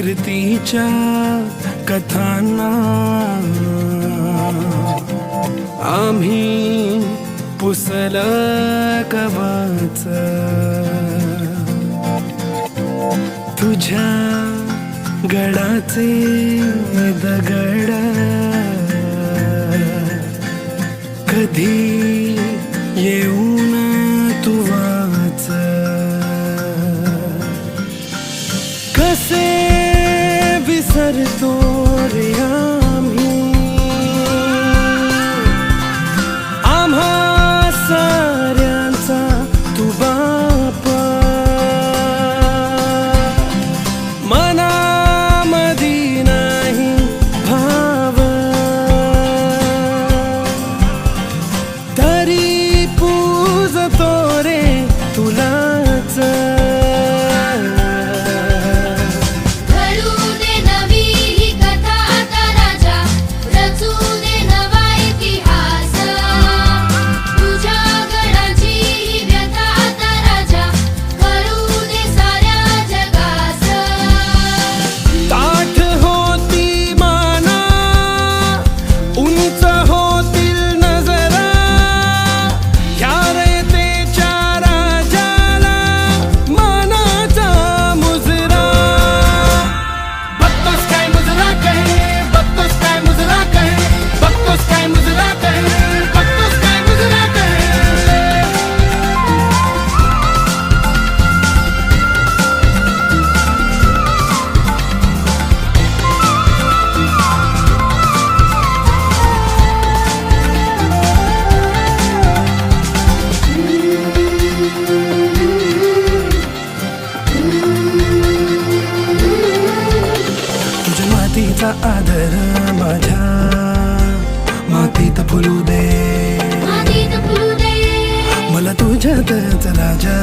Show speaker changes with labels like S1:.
S1: कीर्तीच्या कथांना आम्ही पुसल कवच तुझ्या गडाचे दगड कधी येऊन तू वाच कसे विसरतो रे आम्ही आम्हा साऱ्यांचा तू बाप मनामधी नाही भाव तरी पूजतो रे तुलाच मातीचा आदर माझ्या मातीत फुलू दे मला तुझ्यातच राजा